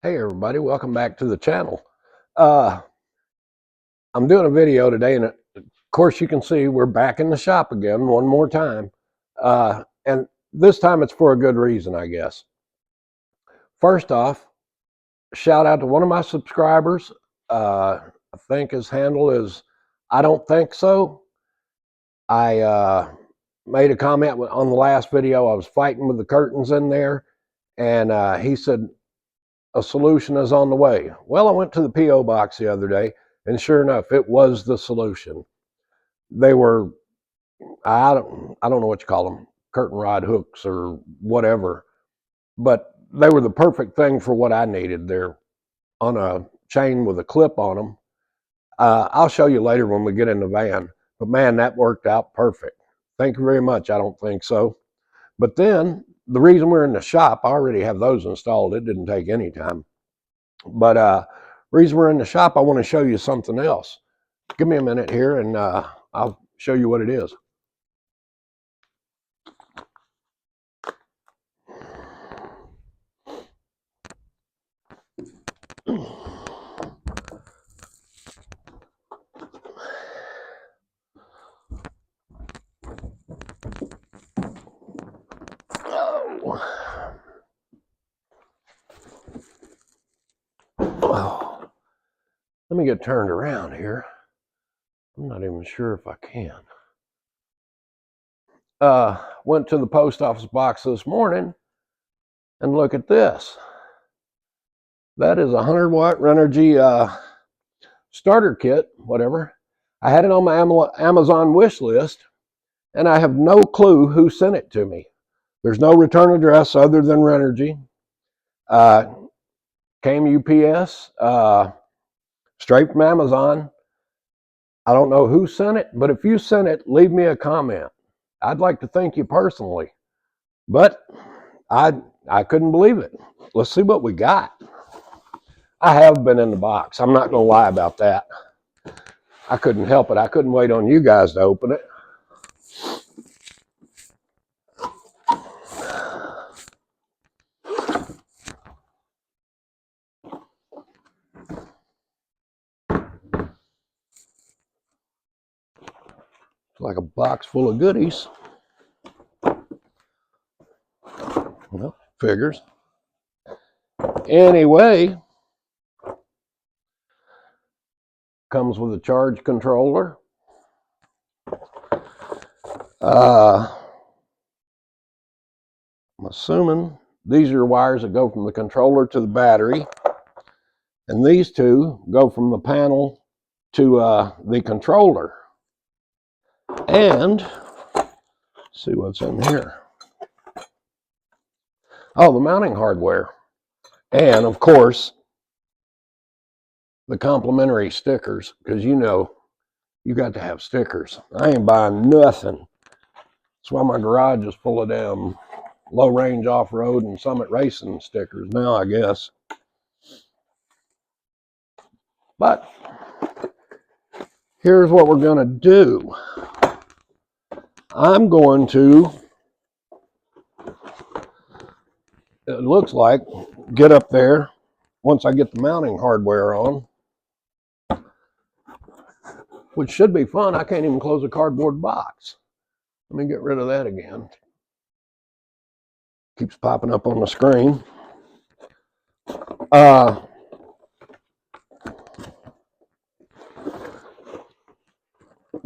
Hey everybody, welcome back to the channel. I'm doing a video today, and of course you can see we're back in the shop again one more time. And this time it's for a good reason, I guess. First off, shout out to one of my subscribers. I think his handle is I don't think so. I made a comment on the last video. I was fighting with the curtains in there, and he said, a solution is on the way. Well, I went to the P.O. box the other day, and sure enough, it was the solution. They were, I don't know what you call them, curtain rod hooks or whatever, but they were the perfect thing for what I needed. They're on a chain with a clip on them. I'll show you later when we get in the van, but man, that worked out perfect. Thank you very much. I don't think so. But then the reason we're in the shop, I already have those installed. It didn't take any time. But reason we're in the shop, I want to show you something else. Give me a minute here, and I'll show you what it is. Oh, let me get turned around here. I'm not even sure if I can. Went to the post office box this morning, and look at this. That is a 100-watt Renogy starter kit, whatever. I had it on my Amazon wish list, and I have no clue who sent it to me. There's no return address other than Renogy. Came UPS, straight from Amazon. I don't know who sent it, but if you sent it, leave me a comment. I'd like to thank you personally. But I couldn't believe it. Let's see what we got. I have been in the box. I'm not going to lie about that. I couldn't help it. I couldn't wait on you guys to open it. It's like a box full of goodies. Well, figures. Anyway, comes with a charge controller. I'm assuming these are wires that go from the controller to the battery, and these two go from the panel to the controller. And see what's in here. Oh, the mounting hardware, and of course the complimentary stickers, because you know you got to have stickers. I ain't buying nothing. That's why my garage is full of them low range off-road and summit racing stickers now, I guess. But here's what we're going to do. I'm going to, it looks like, get up there once I get the mounting hardware on, which should be fun. I can't even close a cardboard box. Let me get rid of that again. Keeps popping up on the screen.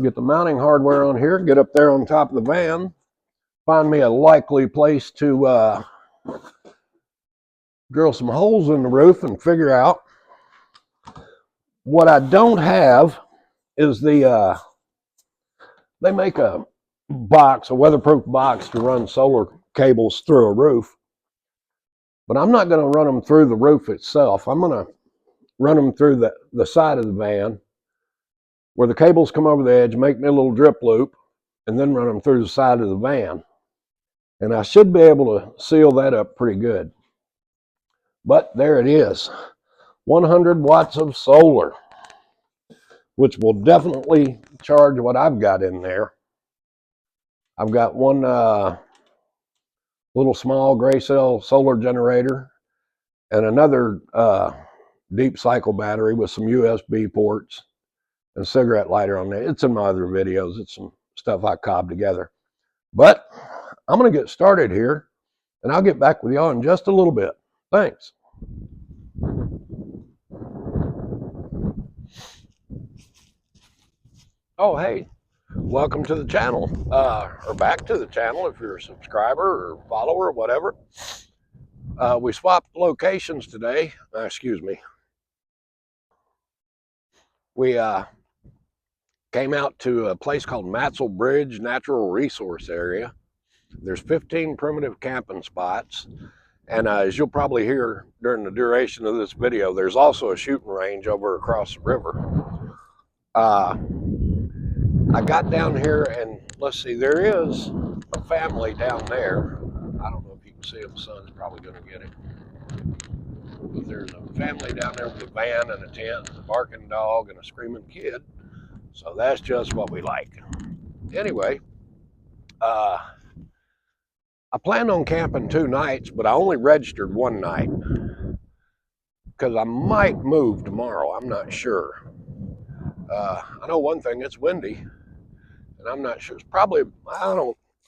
Get the mounting hardware on here, get up there on top of the van, find me a likely place to drill some holes in the roof and figure out. What I don't have is the, they make a box, a weatherproof box to run solar cables through a roof, but I'm not going to run them through the roof itself. I'm going to run them through the side of the van where the cables come over the edge, make me a little drip loop, and then run them through the side of the van. And I should be able to seal that up pretty good. But there it is, 100 watts of solar, which will definitely charge what I've got in there. I've got one little small gray cell solar generator, and another deep cycle battery with some USB ports and cigarette lighter on there. It's in my other videos. It's some stuff I cobbed together. But I'm going to get started here, and I'll get back with y'all in just a little bit. Thanks. Oh, hey, welcome to the channel, or back to the channel if you're a subscriber or follower or whatever. We swapped locations today. Excuse me. We came out to a place called Matzel Bridge Natural Resource Area. There's 15 primitive camping spots. And as you'll probably hear during the duration of this video, there's also a shooting range over across the river. I got down here and let's see, there is a family down there. I don't know if you can see it, the sun's probably going to get it. But there's a family down there with a van and a tent, and a barking dog and a screaming kid. So that's just what we like. Anyway, I planned on camping 2 nights, but I only registered 1 night because I might move tomorrow. I'm not sure. I know one thing, it's windy, and I'm not sure. It's probably, I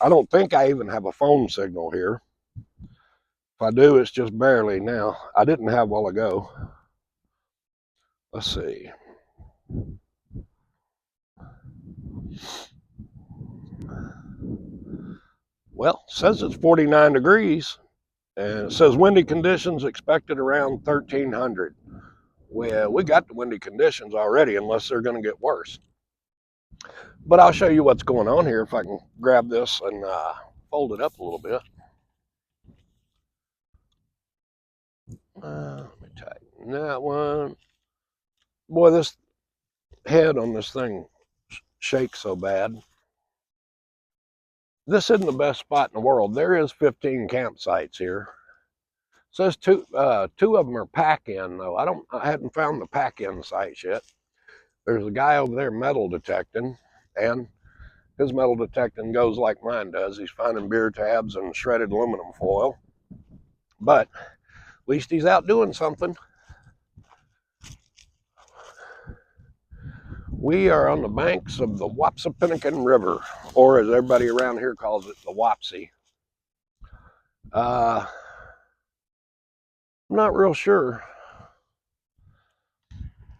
don't think I even have a phone signal here. If I do, it's just barely now. I didn't have a while ago. Let's see. Well, it says it's 49 degrees, and it says windy conditions expected around 1300. Well, we got the windy conditions already, unless they're going to get worse. But I'll show you what's going on here if I can grab this and fold it up a little bit. Let me tighten that one. Boy, this head on this thing shakes so bad. This isn't the best spot in the world. There is 15 campsites here. It says two of them are pack-in though. I hadn't found the pack-in sites yet. There's a guy over there metal detecting, and his metal detecting goes like mine does. He's finding beer tabs and shredded aluminum foil. But at least he's out doing something. We are on the banks of the Wapsipinicon River, or as everybody around here calls it, the Wapsie. I'm not real sure.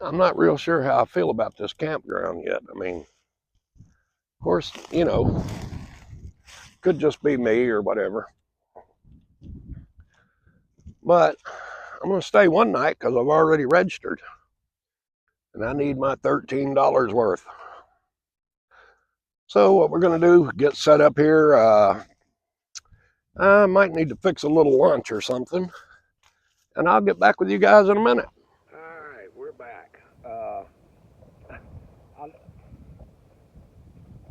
I'm not real sure how I feel about this campground yet. I mean, of course, you know, could just be me or whatever. But I'm going to stay 1 night because I've already registered. And I need my $13 worth. So what we're going to do, get set up here. I might need to fix a little lunch or something. And I'll get back with you guys in a minute. All right, we're back. I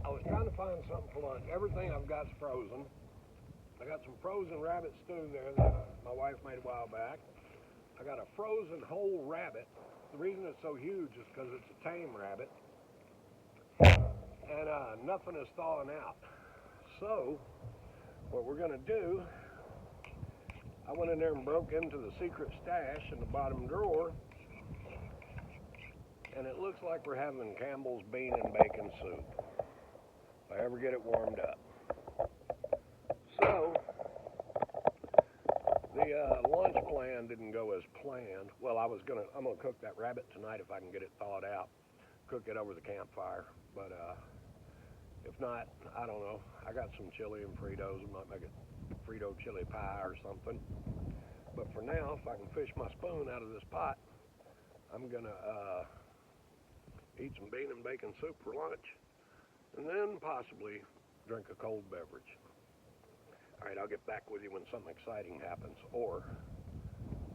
was trying to find something for lunch. Everything I've got is frozen. I got some frozen rabbit stew there that my wife made a while back. I got a frozen whole rabbit. The reason it's so huge is because it's a tame rabbit. And nothing is thawing out. So, what we're going to do, I went in there and broke into the secret stash in the bottom drawer. And it looks like we're having Campbell's bean and bacon soup. If I ever get it warmed up. So, the lunch plan didn't go as planned. Well, I'm gonna cook that rabbit tonight if I can get it thawed out. Cook it over the campfire. But if not, I don't know. I got some chili and Fritos. I might make a Frito chili pie or something. But for now, if I can fish my spoon out of this pot, I'm gonna eat some bean and bacon soup for lunch, and then possibly drink a cold beverage. All right, I'll get back with you when something exciting happens. Or,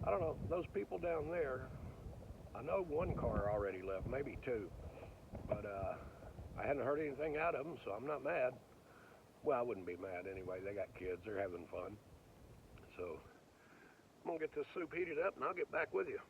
I don't know, those people down there, I know 1 car already left, maybe 2. But I hadn't heard anything out of them, so I'm not mad. Well, I wouldn't be mad anyway. They got kids. They're having fun. So I'm going to get this soup heated up, and I'll get back with you.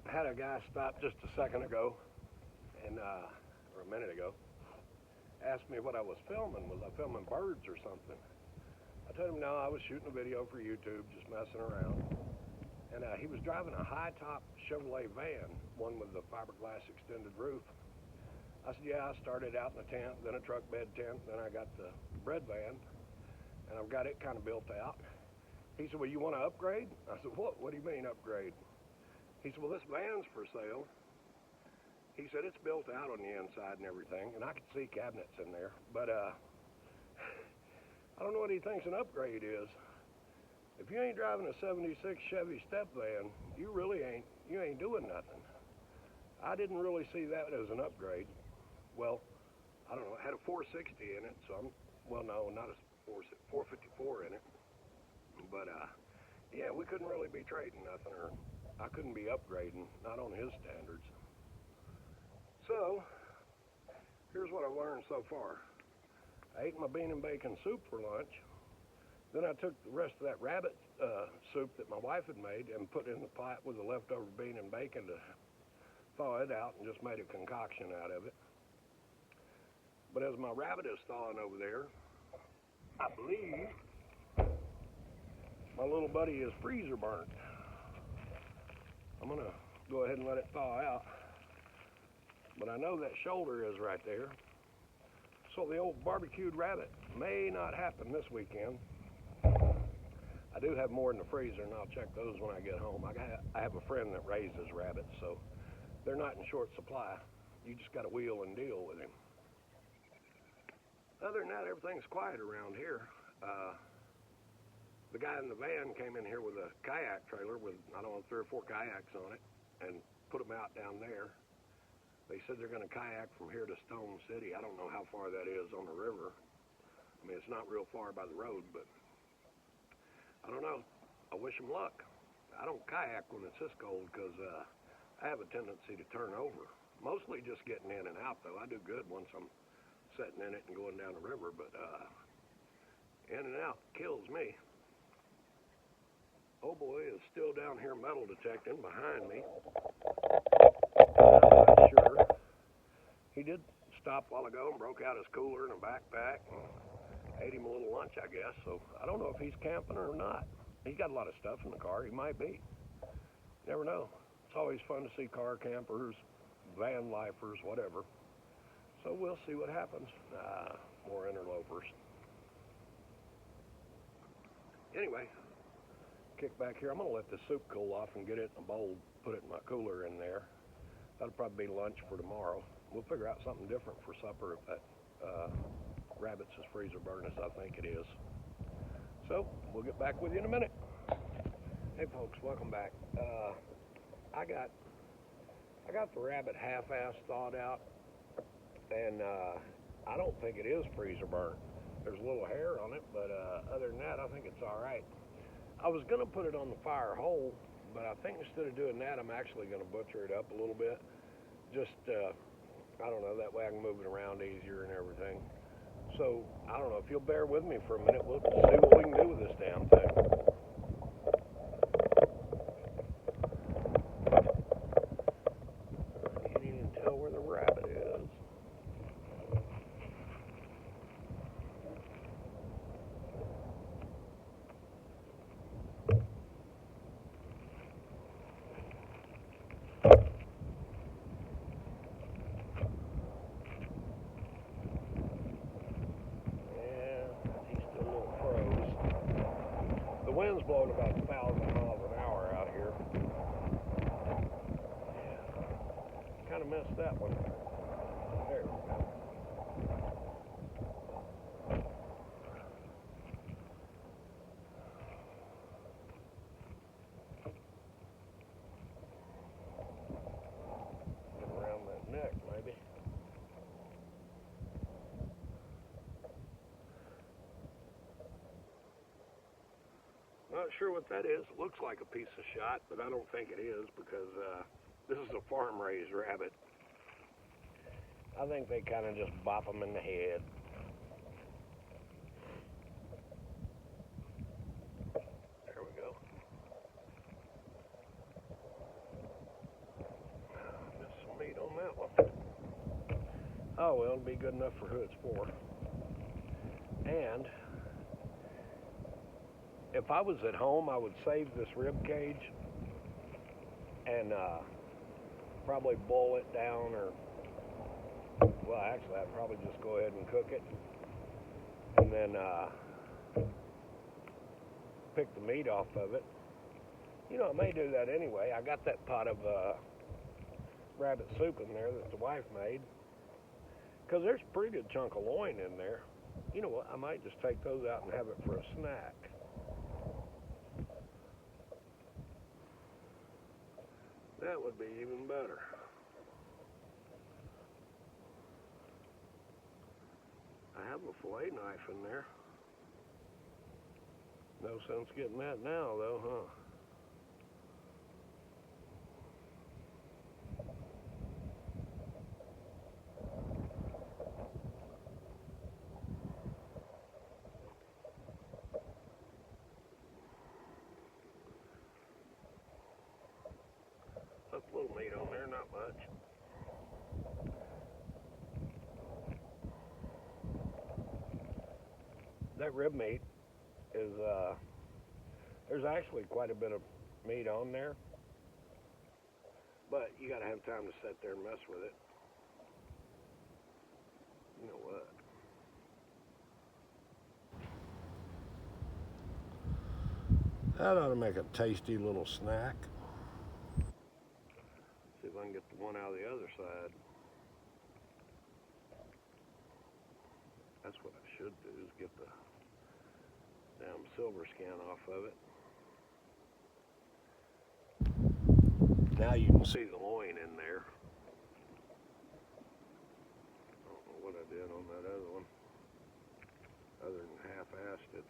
had a guy stop just a second ago, and or a minute ago, asked me what I was filming. Was I filming birds or something? I told him no, I was shooting a video for YouTube, just messing around. And he was driving a high-top Chevrolet van, one with the fiberglass extended roof. I said, yeah, I started out in a tent, then a truck bed tent, then I got the bread van, and I've got it kind of built out. He said, well, you want to upgrade? I said, what? What do you mean upgrade? He said, well, this van's for sale. He said, it's built out on the inside and everything, and I could see cabinets in there, but I don't know what he thinks an upgrade is. If you ain't driving a 76 Chevy step van, you ain't doing nothing. I didn't really see that as an upgrade. Well, I don't know, it had a 460 in it, so well, no, not a 454 in it. But yeah, we couldn't really be trading nothing, or I couldn't be upgrading, not on his standards. So, here's what I've learned so far. I ate my bean and bacon soup for lunch. Then I took the rest of that rabbit soup that my wife had made and put it in the pot with the leftover bean and bacon to thaw it out, and just made a concoction out of it. But as my rabbit is thawing over there, I believe my little buddy is freezer burnt. I'm gonna go ahead and let it thaw out. But I know that shoulder is right there. So the old barbecued rabbit may not happen this weekend. I do have more in the freezer, and I'll check those when I get home. I have a friend that raises rabbits, so they're not in short supply. You just got to wheel and deal with him. Other than that, everything's quiet around here. The guy in the van came in here with a kayak trailer with, I don't know, 3 or 4 kayaks on it, and put them out down there. They said they're going to kayak from here to Stone City. I don't know how far that is on the river. I mean, it's not real far by the road, but I don't know. I wish them luck. I don't kayak when it's this cold because I have a tendency to turn over. Mostly just getting in and out, though. I do good once I'm sitting in it and going down the river, but in and out kills me. Oh boy is still down here metal detecting behind me. I'm not sure. He did stop a while ago and broke out his cooler and a backpack and ate him a little lunch, I guess. So I don't know if he's camping or not. He's got a lot of stuff in the car. He might be. Never know. It's always fun to see car campers, van lifers, whatever. So we'll see what happens. More interlopers. Anyway, kick back here. I'm going to let the soup cool off and get it in a bowl, put it in my cooler in there. That'll probably be lunch for tomorrow. We'll figure out something different for supper if that rabbit's as freezer burnt as I think it is. So, we'll get back with you in a minute. Hey folks, welcome back. I got the rabbit half-ass thawed out, and I don't think it is freezer burnt. There's a little hair on it, but other than that, I think it's all right. I was going to put it on the fire whole, but I think instead of doing that, I'm actually going to butcher it up a little bit. Just, I don't know, that way I can move it around easier and everything. So, I don't know, if you'll bear with me for a minute, we'll see what we can do with this damn thing. I can't even tell where the rabbit is. The wind's blowing about 1,000 miles an hour out here. Yeah. Kind of missed that one. There we go. Get around that neck, maybe. Not sure what that is. It looks like a piece of shot, but I don't think it is because this is a farm-raised rabbit. I think they kind of just bop them in the head. There we go. Oh, well, it'll be good enough for who it's for. And if I was at home, I would save this rib cage and probably boil it down, or, well, actually, I'd probably just go ahead and cook it, and then pick the meat off of it. You know, I may do that anyway. I got that pot of rabbit soup in there that the wife made, because there's a pretty good chunk of loin in there. You know what? I might just take those out and have it for a snack. That would be even better. I have a fillet knife in there. No sense getting that now, though, huh? That's a little meat on there, not much. That rib meat is, there's actually quite a bit of meat on there, but you gotta have time to sit there and mess with it. You know what? That ought to make a tasty little snack. See if I can get the one out of the other side. That's what I should do, is get the damn silver skin off of it. Now you can see the loin in there. I don't know what I did on that other one, other than half-assed it.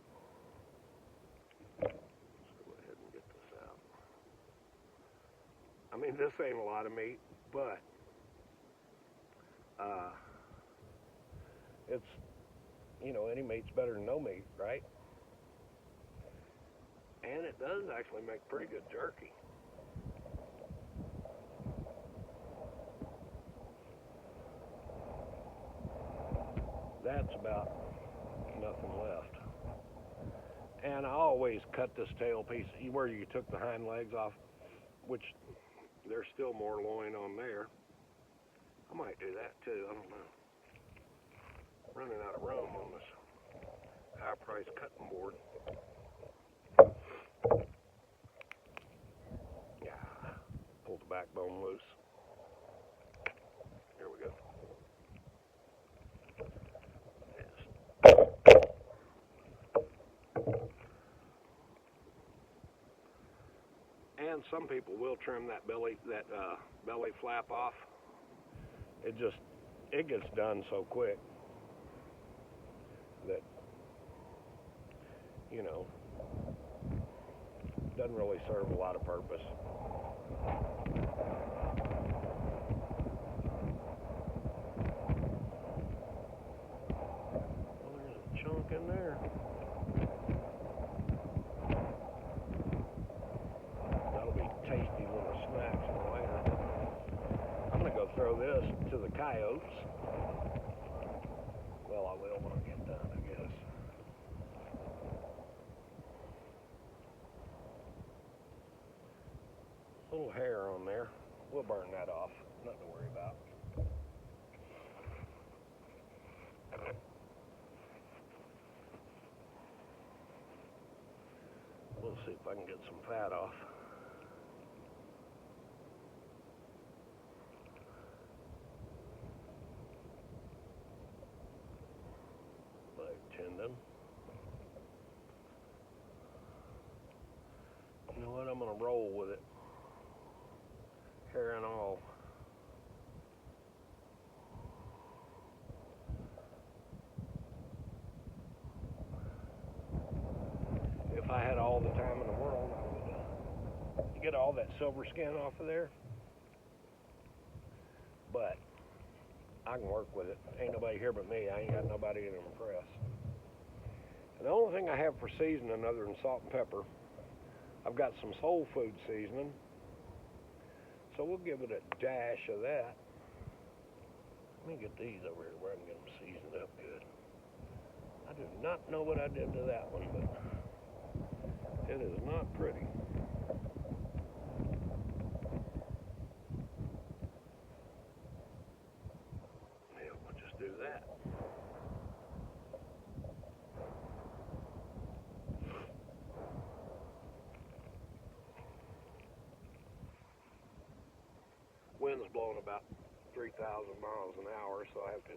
Let's go ahead and get this out. I mean, this ain't a lot of meat, but it's, you know, any meat's better than no meat, right? And it does actually make pretty good jerky. That's about nothing left. And I always cut this tail piece where you took the hind legs off, which there's still more loin on there. I might do that too, I don't know. Running out of room on this high price cutting board. Yeah, pull the backbone loose. Here we go. And some people will trim that belly flap off. It gets done so quick that, you know, doesn't really serve a lot of purpose. Well, there's a chunk in there. That'll be tasty little snacks for later. I'm gonna go throw this to the coyotes. Well, I will when I get done, I guess. Little hair on there. We'll burn that off. Nothing to worry about. We'll see if I can get some fat off. Leg tendon. You know what? I'm going to roll with it. Hair and all. If I had all the time in the world, I would get all that silver skin off of there. But I can work with it. Ain't nobody here but me. I ain't got nobody to impress. And the only thing I have for seasoning other than salt and pepper, I've got some soul food seasoning. So we'll give it a dash of that. me get these over here where I can get them seasoned up good. I do not know what I did to that one, but it is not pretty. Yeah, we'll just do that. Wind's blowing about 3,000 miles an hour, so I have to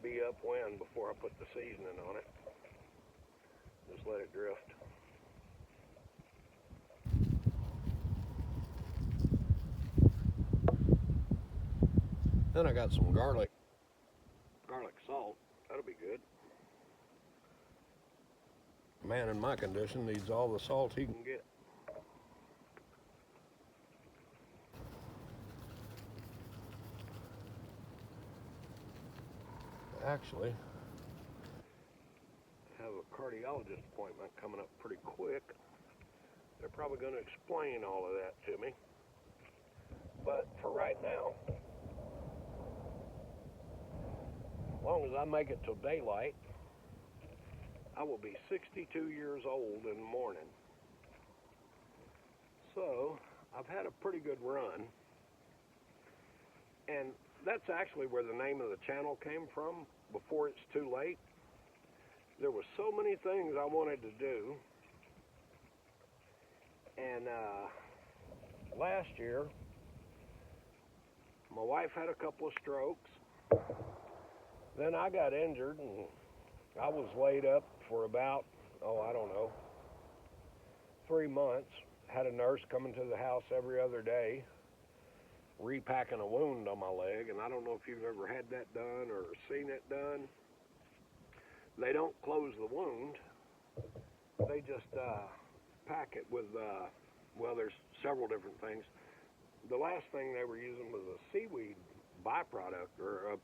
be upwind before I put the seasoning on it. Just let it drift. Then I got some garlic salt. That'll be good. A man in my condition needs all the salt he can get. Actually, I have a cardiologist appointment coming up pretty quick. They're probably going to explain all of that to me. But for right now, as long as I make it till daylight, I will be 62 years old in the morning. So I've had a pretty good run. And that's actually where the name of the channel came from, Before It's Too Late. There were so many things I wanted to do. And last year, my wife had a couple of strokes. Then I got injured, and I was laid up for about, 3 months. Had a nurse coming to the house every other day, repacking a wound on my leg, and I don't know if you've ever had that done or seen it done. They don't close the wound. They just pack it with, there's several different things. The last thing they were using was a seaweed byproduct, or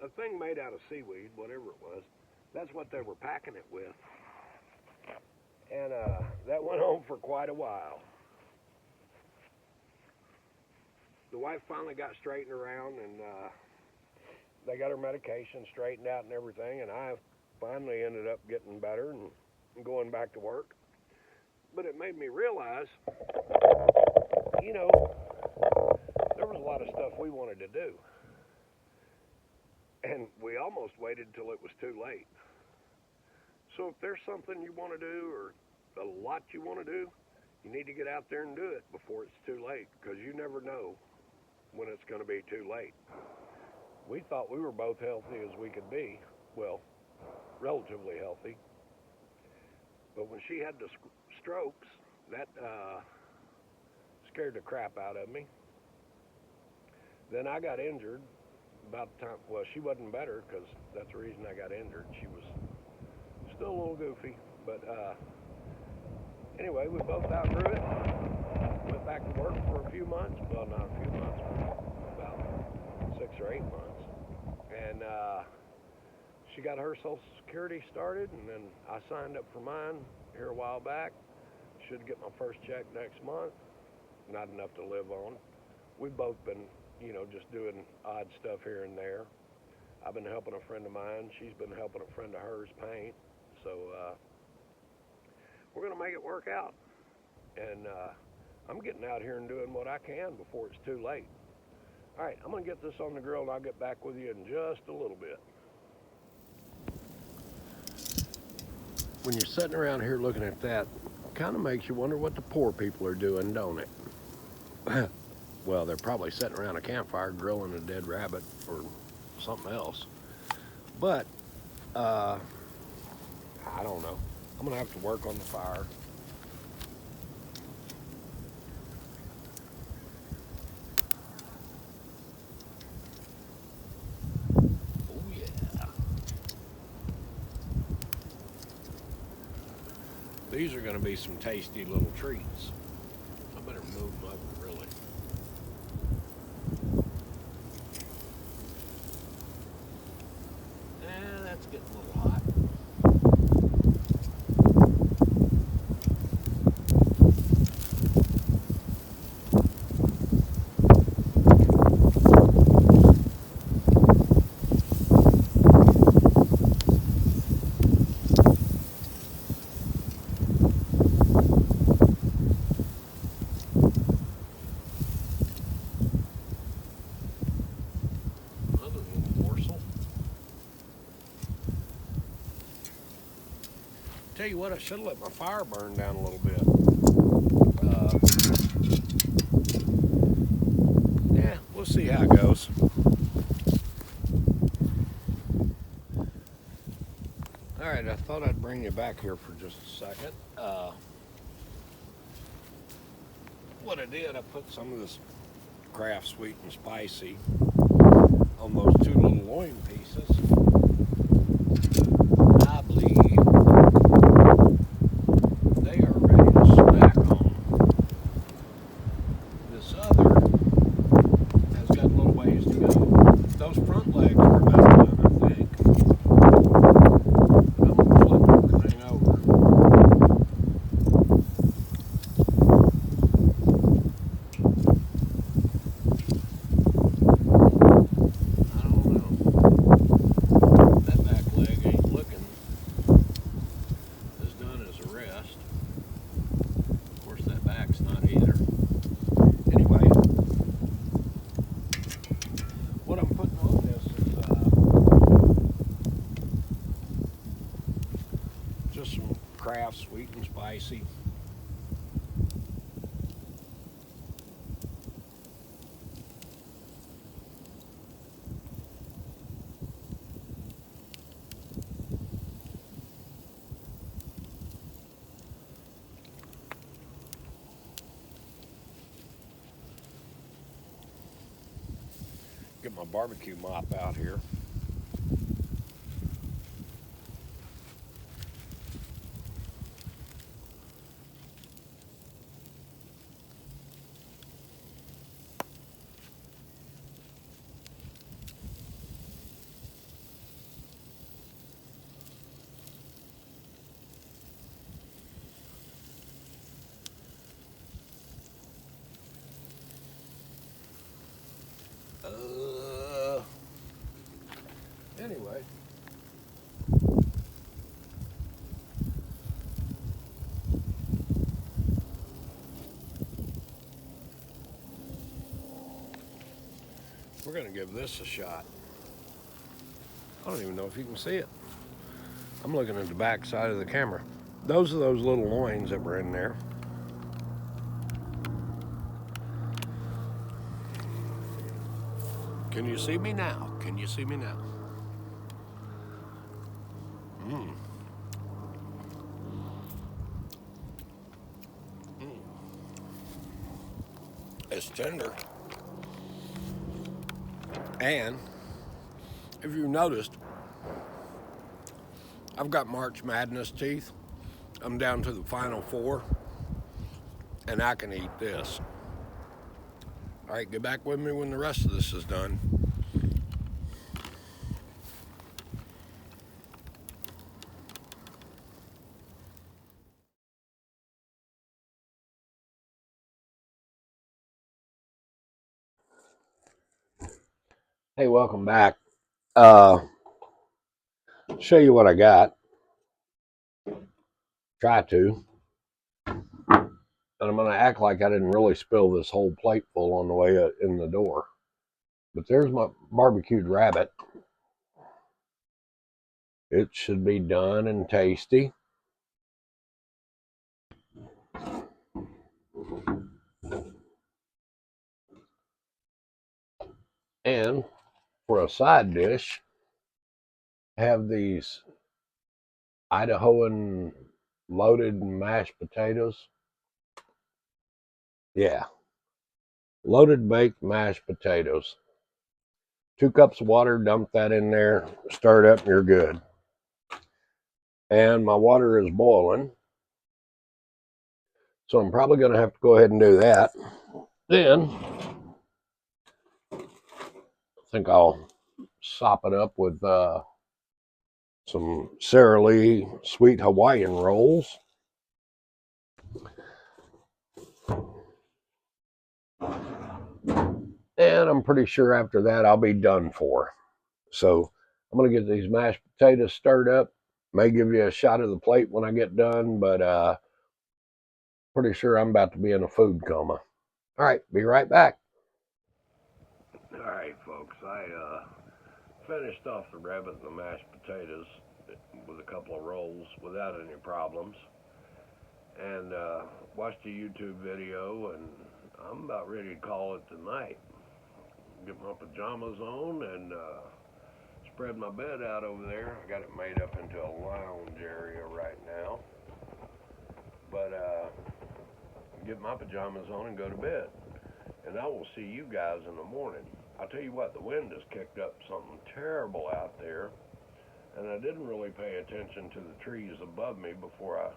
a thing made out of seaweed, whatever it was. That's what they were packing it with. And that went on for quite a while. The wife finally got straightened around, and they got her medication straightened out and everything, and I finally ended up getting better and going back to work. But it made me realize, there was a lot of stuff we wanted to do. And we almost waited till it was too late. So if there's something you want to do, or a lot you want to do, you need to get out there and do it before it's too late, because you never know when it's going to be too late. We thought we were both healthy as we could be. Well, relatively healthy. But when she had the strokes, that scared the crap out of me. Then I got injured about the time, she wasn't better, because that's the reason I got injured. She was still a little goofy, but anyway, we both outgrew it. Went back to work for a few months. Well, not a few months, but about 6 or 8 months. And she got her Social Security started, and then I signed up for mine here a while back. Should get my first check next month. Not enough to live on. We've both been, just doing odd stuff here and there. I've been helping a friend of mine. She's been helping a friend of hers paint. So we're going to make it work out. And I'm getting out here and doing what I can before it's too late. All right, I'm going to get this on the grill, and I'll get back with you in just a little bit. When you're sitting around here looking at that, it kind of makes you wonder what the poor people are doing, don't it? Well, they're probably sitting around a campfire grilling a dead rabbit or something else. But, I don't know. I'm going to have to work on the fire. Oh, yeah. These are going to be some tasty little treats. I better move them over, really. That's getting a little hot. you what, I should have let my fire burn down a little bit. Yeah, we'll see how it goes. All right, I thought I'd bring you back here for just a second. What I did, I put some of this Kraft Sweet and Spicy on those two little loin pieces. I believe they are ready to smack on. This other has got a little ways to go. Those front legs are about done, I think. I'm going to flip everything over. I don't know. That back leg ain't looking as done as the rest. Of course, that back's not either. Anyway, what I'm putting on this is just some Kraft Sweet and Spicy. Get my barbecue mop out here. Anyway. We're going to give this a shot. I don't even know if you can see it. I'm looking at the back side of the camera. Those are those little loins that were in there. Can you see me now? Can you see me now? Mm. Mm. It's tender. And if you noticed, I've got March Madness teeth. I'm down to the final four, and I can eat this. All right, get back with me when the rest of this is done. Hey, welcome back. Show you what I got. Try to. And I'm going to act like I didn't really spill this whole plate full on the way in the door. But there's my barbecued rabbit. It should be done and tasty. And for a side dish, have these Idahoan loaded mashed potatoes. Yeah, loaded baked mashed potatoes. 2 cups of water, dump that in there, stir it up, and you're good. And my water is boiling, so I'm probably going to have to go ahead and do that. Then I think I'll sop it up with some Sara Lee sweet Hawaiian rolls. And I'm pretty sure after that I'll be done for. So I'm going to get these mashed potatoes stirred up. May give you a shot of the plate when I get done, but pretty sure I'm about to be in a food coma. All right, be right back. All right, folks, I finished off the rabbit and the mashed potatoes. with a couple of rolls without any problems. And watched a YouTube video, and I'm about ready to call it tonight. Get my pajamas on and spread my bed out over there. I got it made up into a lounge area right now. But get my pajamas on and go to bed. And I will see you guys in the morning. I'll tell you what, the wind has kicked up something terrible out there. And I didn't really pay attention to the trees above me before I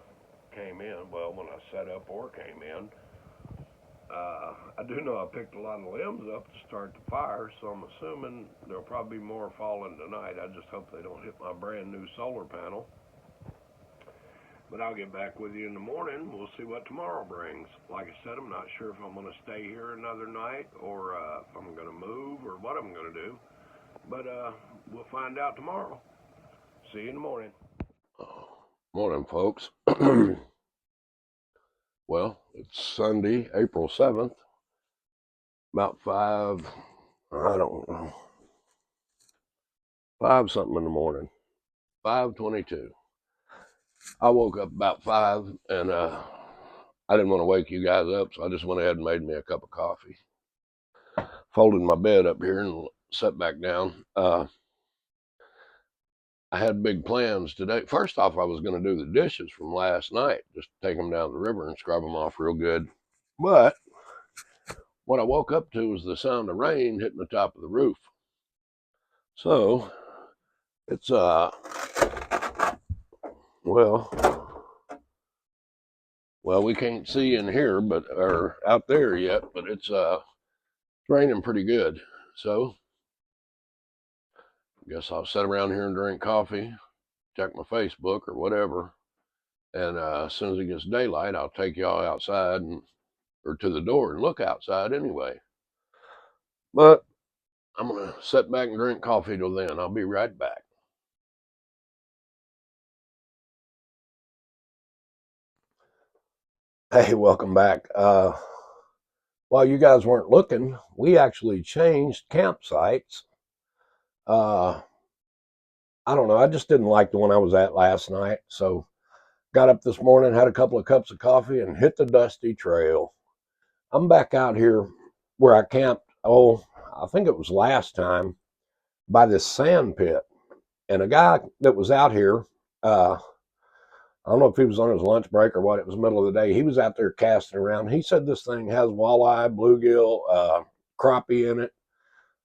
came in. Well, when I set up or came in, I do know I picked a lot of limbs up to start the fire, so I'm assuming there'll probably be more falling tonight. I just hope they don't hit my brand new solar panel. But I'll get back with you in the morning. We'll see what tomorrow brings. Like I said, I'm not sure if I'm going to stay here another night or if I'm going to move or what I'm going to do. But we'll find out tomorrow. See you in the morning. Morning, folks. Well, it's Sunday, April 7th. About 5, I don't know, 5 something in the morning. 5:22. I woke up about 5 and I didn't want to wake you guys up, so I just went ahead and made me a cup of coffee. Folded my bed up here and sat back down. I had big plans today. First off, I was going to do the dishes from last night, just take them down the river and scrub them off real good. But what I woke up to was the sound of rain hitting the top of the roof. So it's well, we can't see in here, or out there yet, but it's raining pretty good. So I guess I'll sit around here and drink coffee, check my Facebook or whatever. And as soon as it gets daylight, I'll take y'all outside or to the door and look outside anyway. But I'm going to sit back and drink coffee till then. I'll be right back. Hey, welcome back. While you guys weren't looking, we actually changed campsites. I don't know. I just didn't like the one I was at last night. So got up this morning, had a couple of cups of coffee, and hit the dusty trail. I'm back out here where I camped, I think it was last time, by this sand pit. And a guy that was out here, I don't know if he was on his lunch break or what, it was the middle of the day. He was out there casting around. He said this thing has walleye, bluegill, crappie in it,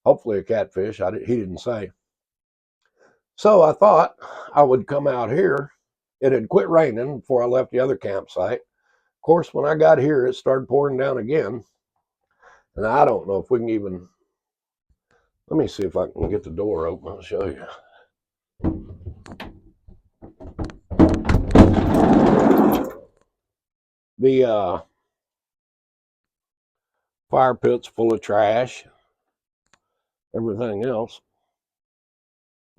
hopefully a catfish. He didn't say. So I thought I would come out here. It had quit raining before I left the other campsite. Of course, when I got here, it started pouring down again. And I don't know if we can even, let me see if I can get the door open. I'll show you. The fire pit's full of trash, everything else.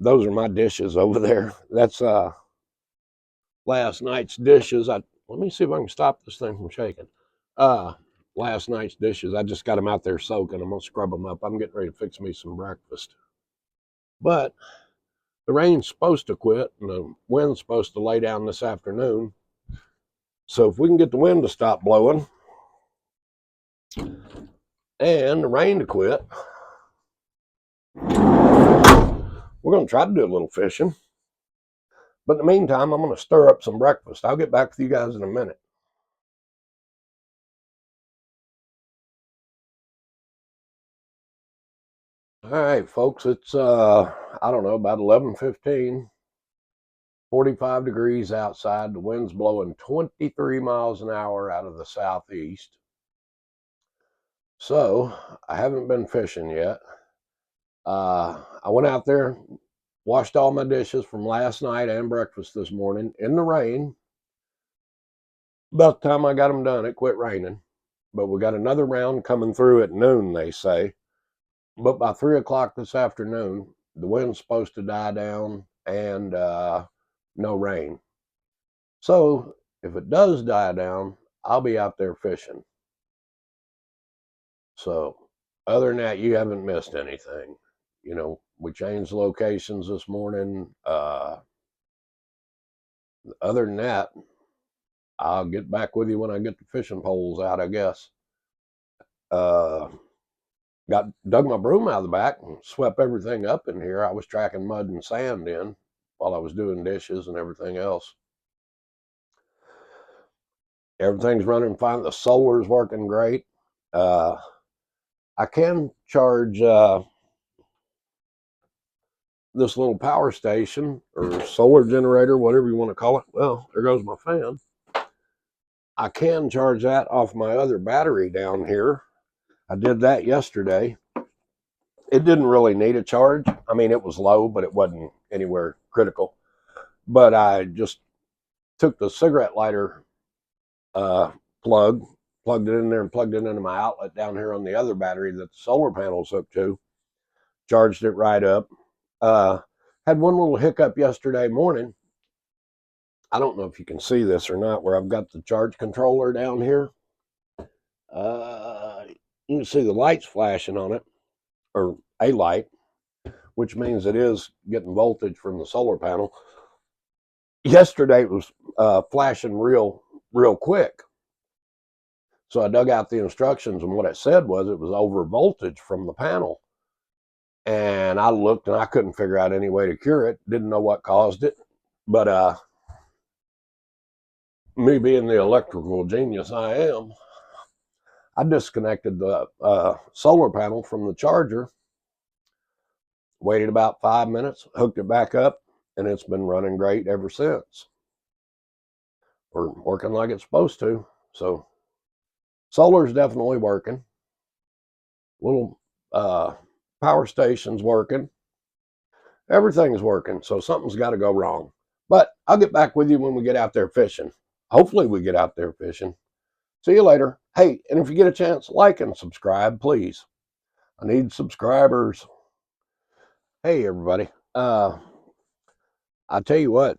Those are my dishes over there. That's last night's dishes. Let me see if I can stop this thing from shaking. Last night's dishes. I just got them out there soaking. I'm gonna scrub them up. I'm getting ready to fix me some breakfast. But the rain's supposed to quit and the wind's supposed to lay down this afternoon. So if we can get the wind to stop blowing and the rain to quit, we're going to try to do a little fishing. But in the meantime, I'm going to stir up some breakfast. I'll get back with you guys in a minute. All right, folks, it's, I don't know, about 11:15, 45 degrees outside. The wind's blowing 23 miles an hour out of the southeast. So I haven't been fishing yet. I went out there, washed all my dishes from last night and breakfast this morning in the rain. About the time I got them done, it quit raining. But we got another round coming through at noon, they say. But by 3 o'clock this afternoon, the wind's supposed to die down and no rain. So if it does die down, I'll be out there fishing. So other than that, you haven't missed anything. You know, we changed locations this morning. other than that, I'll get back with you when I get the fishing poles out, I guess. Uh, dug my broom out of the back and swept everything up in here. I was tracking mud and sand in while I was doing dishes and everything else. Everything's running fine. The solar's working great. I can charge this little power station or solar generator, whatever you want to call it. Well, there goes my fan. I can charge that off my other battery down here. I did that yesterday. It didn't really need a charge. I mean, it was low, but it wasn't anywhere critical. But I just took the cigarette lighter plug, plugged it in there and plugged it into my outlet down here on the other battery that the solar panel's hooked to, charged it right up. Had one little hiccup yesterday morning. I don't know if you can see this or not, where I've got the charge controller down here. You can see the lights flashing on it, or a light, which means it is getting voltage from the solar panel. Yesterday it was flashing real quick. So I dug out the instructions, and what it said was it was over voltage from the panel. And I looked and I couldn't figure out any way to cure it. Didn't know what caused it. But me being the electrical genius I am, I disconnected the solar panel from the charger, waited about 5 minutes, hooked it back up, and it's been running great ever since. Or working like it's supposed to. So solar's definitely working. Little power station's working. Everything's working, so something's got to go wrong. But I'll get back with you when we get out there fishing. Hopefully we get out there fishing. See you later. Hey, and if you get a chance, like and subscribe, please. I need subscribers. Hey, everybody. I tell you what,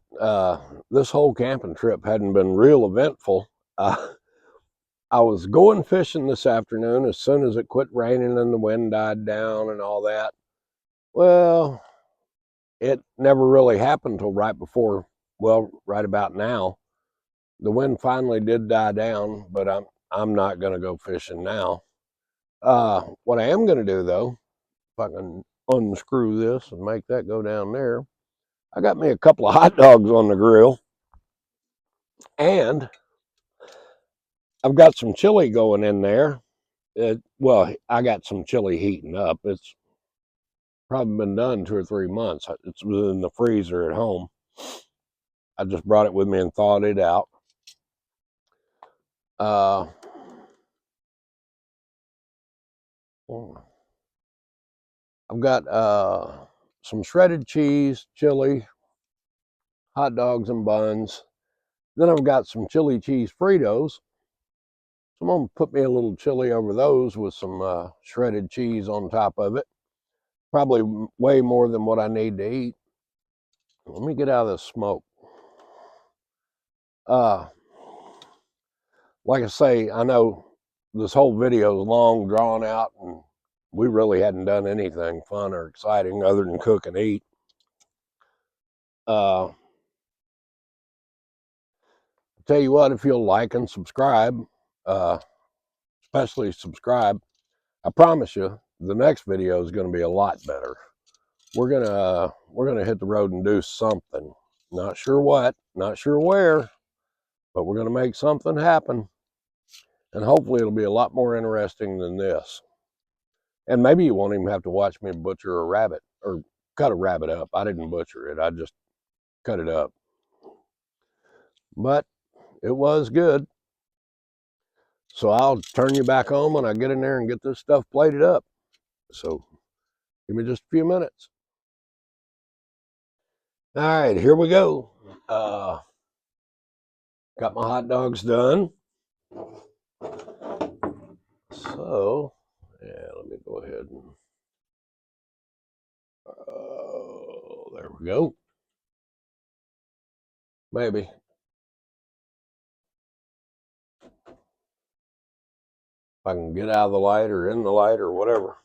this whole camping trip hadn't been real eventful. I was going fishing this afternoon as soon as it quit raining and the wind died down and all that. Well, it never really happened till right before, well, right about now. The wind finally did die down, but I'm not going to go fishing now. What I am going to do though, if I can unscrew this and make that go down there, I got me a couple of hot dogs on the grill, and I've got some chili going in there. Well, I got some chili heating up. It's probably been done 2 or 3 months. It's in the freezer at home. I just brought it with me and thawed it out. I've got some shredded cheese, chili, hot dogs and buns. Then I've got some chili cheese Fritos. So I'm going to put me a little chili over those with some shredded cheese on top of it. Probably way more than what I need to eat. Let me get out of the smoke. Like I say, I know this whole video is long, drawn out, and we really hadn't done anything fun or exciting other than cook and eat. Tell you what, if you'll like and subscribe, especially subscribe, I promise you the next video is going to be a lot better. We're gonna hit the road and do something. Not sure what, not sure where, but we're gonna make something happen, and hopefully it'll be a lot more interesting than this. And maybe you won't even have to watch me butcher a rabbit or cut a rabbit up. I didn't butcher it. I just cut it up. But it was good. So I'll turn you back on when I get in there and get this stuff plated up. So give me just a few minutes. All right, here we go. Got my hot dogs done. So, yeah, let me go ahead and, there we go. Maybe. If I can get out of the light or in the light or whatever.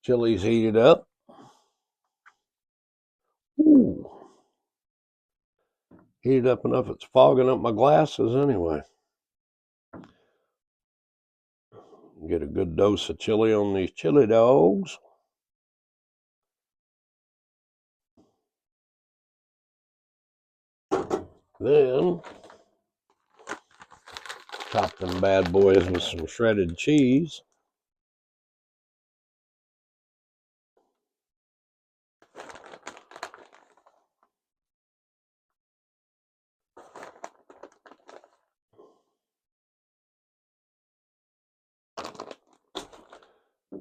Chili's heated up. Heated up enough it's fogging up my glasses anyway. Get a good dose of chili on these chili dogs. Then top them bad boys with some shredded cheese.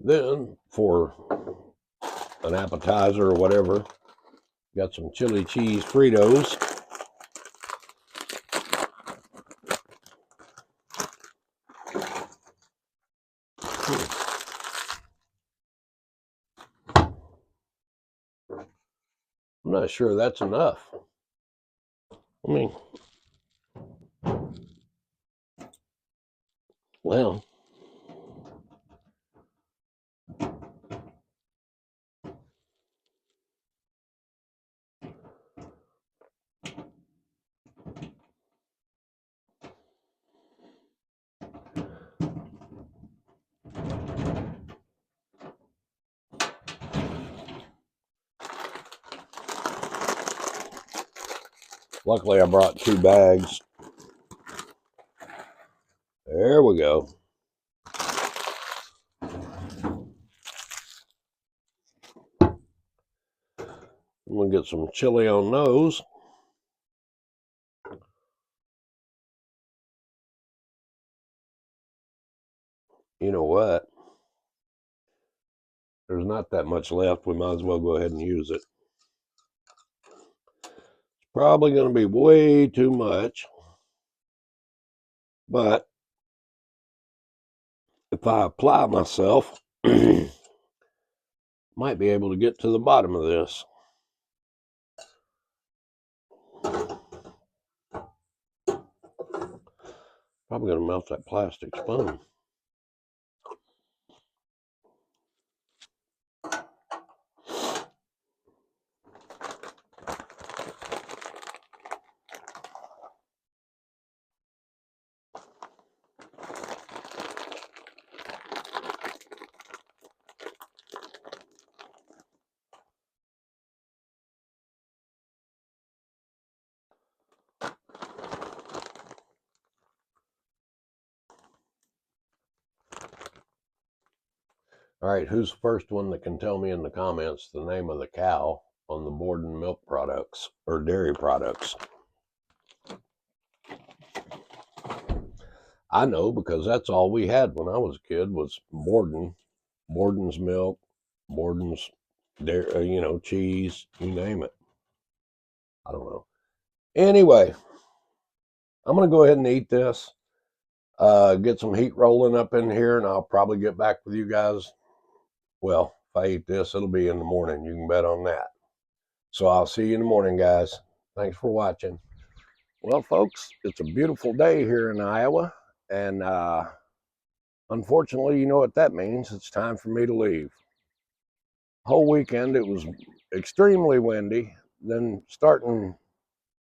Then for an appetizer or whatever, got some chili cheese Fritos. I'm not sure that's enough. I mean, well, luckily I brought 2 bags. There we go. I'm gonna get some chili on those. You know what? There's not that much left. We might as well go ahead and use it. It's probably going to be way too much. But if I apply myself, might be able to get to the bottom of this. Probably going to melt that plastic spoon. All right, who's the first one that can tell me in the comments the name of the cow on the Borden milk products or dairy products? I know because that's all we had when I was a kid was Borden's milk, Borden's dairy, cheese, you name it. I don't know. Anyway, I'm going to go ahead and eat this. Get some heat rolling up in here, and I'll probably get back with you guys. Well, if I eat this, it'll be in the morning. You can bet on that. So I'll see you in the morning, guys. Thanks for watching. Well, folks, it's a beautiful day here in Iowa, and unfortunately, you know what that means. It's time for me to leave. Whole weekend, it was extremely windy. Then starting,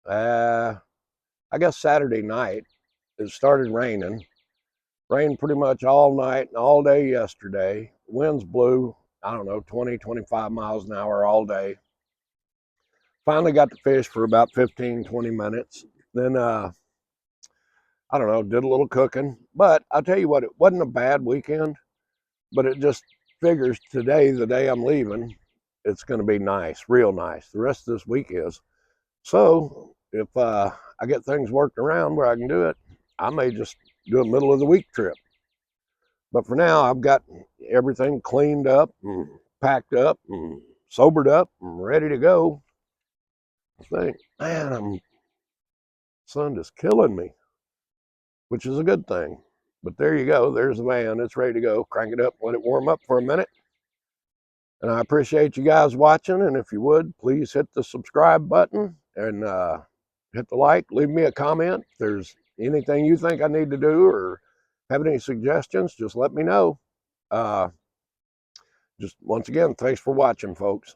I guess Saturday night, it started raining. Rained pretty much all night and all day yesterday. Winds blew, I don't know, 20, 25 miles an hour all day. Finally got to fish for about 15, 20 minutes. Then, I don't know, did a little cooking. But I'll tell you what, it wasn't a bad weekend, but it just figures today, the day I'm leaving, it's going to be nice, real nice. The rest of this week is. So if I get things worked around where I can do it, I may just do a middle of the week trip. But for now, I've got everything cleaned up and packed up and sobered up and ready to go. I think, man, sun is killing me, which is a good thing. But there you go. There's the van. It's ready to go. Crank it up, let it warm up for a minute. And I appreciate you guys watching. And if you would, please hit the subscribe button and hit the like. Leave me a comment. If there's anything you think I need to do or have any suggestions, just let me know. Just once again, thanks for watching, folks.